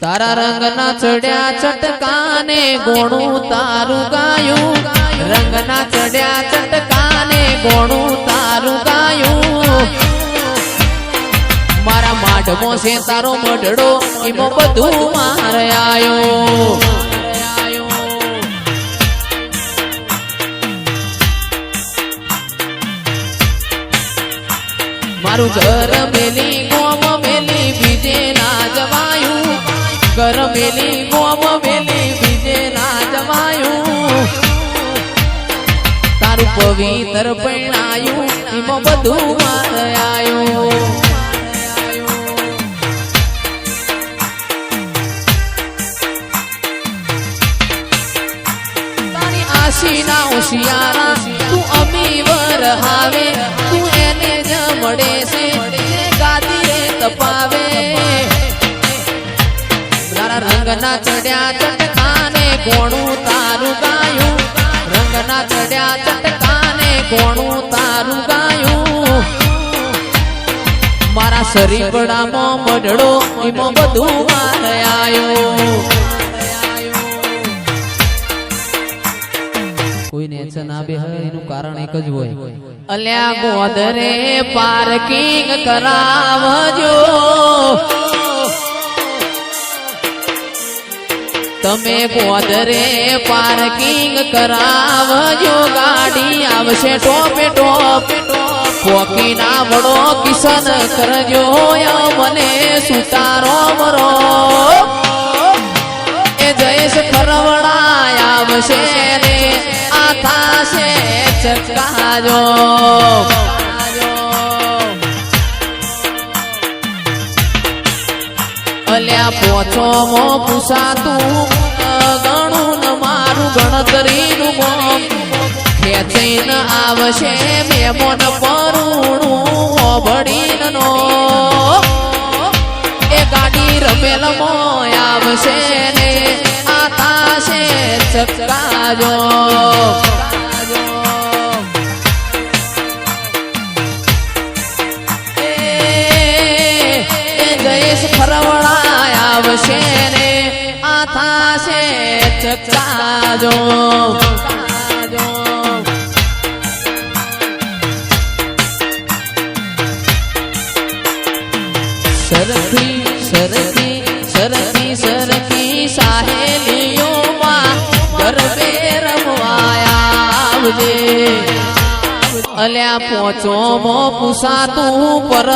તારા રંગના ચડ્યા ચટકાને ગોણું તારું ગાયું રંગના ચડ્યા ચટકાને ગોણું તારું ગાયું મારા માઢમો છે તારો મઢડો એમાં બધું મારે આયો મારું ઘર મેલી ગોમ મેલી બીજે ના જવાયું ઘર મેલી ગોમ મેલી બીજે ના જવાયું તારું પવિત્ર પરણાયું એમાં બધું મારે આયું તારી આશીના હોશિયારા તું અમીવર હાવે તું એને જ મળે છે ગાદી રે તપાવે તારા રંગના ચડ્યા ચટકાને ગોણું તારું ગાયું રંગના ચડ્યા ચટકાને ગોણું તારું ગાયું મારા શરીફળામાં મઢડો એમાં બધું મારે આયો કોઈને એન્સર ના બે એનું કારણ એક જ હોય અલ્યા ગોદરે પાર્કિંગ કરાવજો તમે ગોદરે પાર્કિંગ કરાવજો ગાડી આવશે ટોપે ટોપ પોકી ના વડો કિશન કરજો મને સુતારો મરો એ જયેશ ફરવડા આવશે રે આ થાશે ચકાજો અલ્યા પોછો મો પૂછાતું ગણું ન મારું ગણતરીનું મોમ ખેંચીને આવશે મેમોન પરુણું ઓભડીનો એ ગાડી રમેલમો આવશે ને આ થાશે ચકાજો ફરવડા આવશે ને આ થાશે ચકાજો સરખી સરખી સરખી સરખી સાહેલીઓમાં ગરબે રમવા આવજે અલ્યા પોચો મો પૂછાતું પર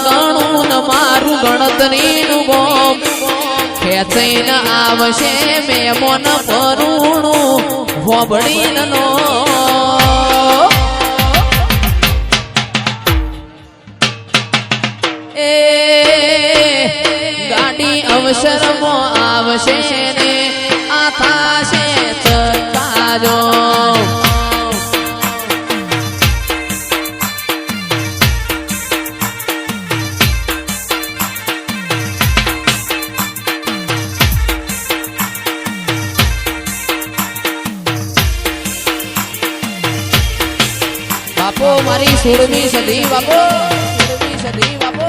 ગણું ન મારું ગણતરીનું ગોમ ખેંચીને આવશે મેમોન પરુણું હોબડીનો એ ગાડી અવસરમાં આવશે ને આ થાશે ચકાજો બાપો મારી 16મી સદી બાપો 16મી સદી બાપો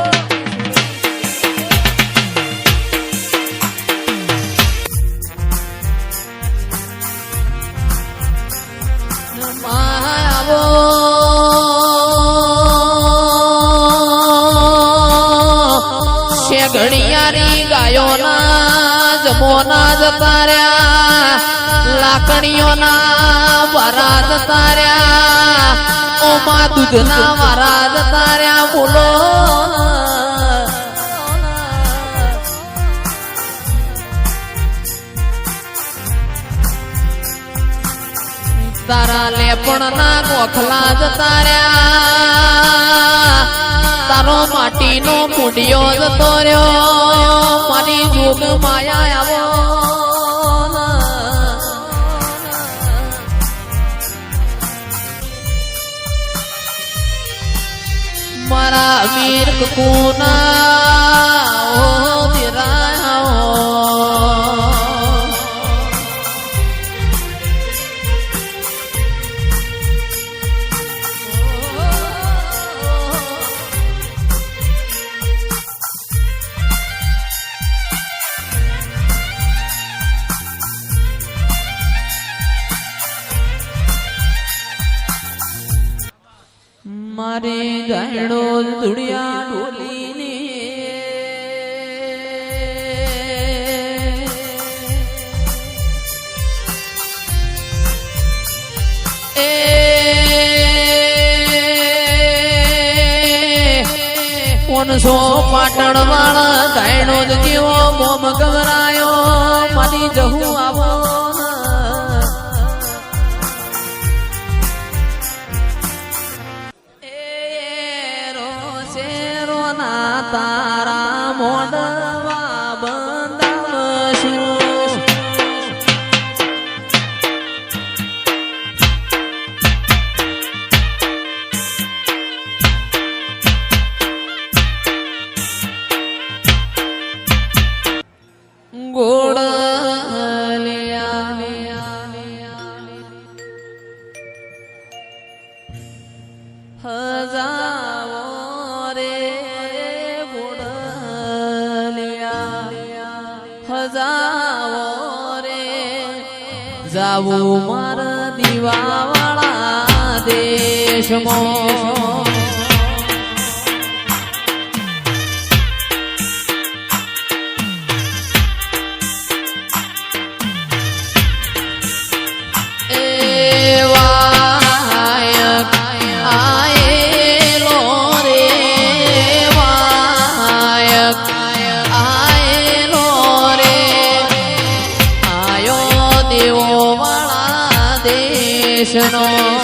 આવો શેગણિયારી ગાયોના જમોના જતા રહ્યા લાકડીઓના વારા જતા રહ્યા ઓમાં દૂધના વારા જતા રહ્યા બોલો તારા લેપણના ગોખલા જતા રહ્યા તારો માટીનો મુંડિયો જતો રહ્યો મારી જોગ માયા આવો મારા અમીર કુના ઓ દિરાઓ હેણો ધુડિયા ઢોલીને સો પાટણ વાળા ગાયનો જ કેવો મોમ ગવરાયો મારી જહું આવો શેરો ના તારા મોડવા બંધાવશું હજાવો રે ગુડલિયા હજાવો રે જાવું મારા દીવાવાળા દેશમાં દેશનો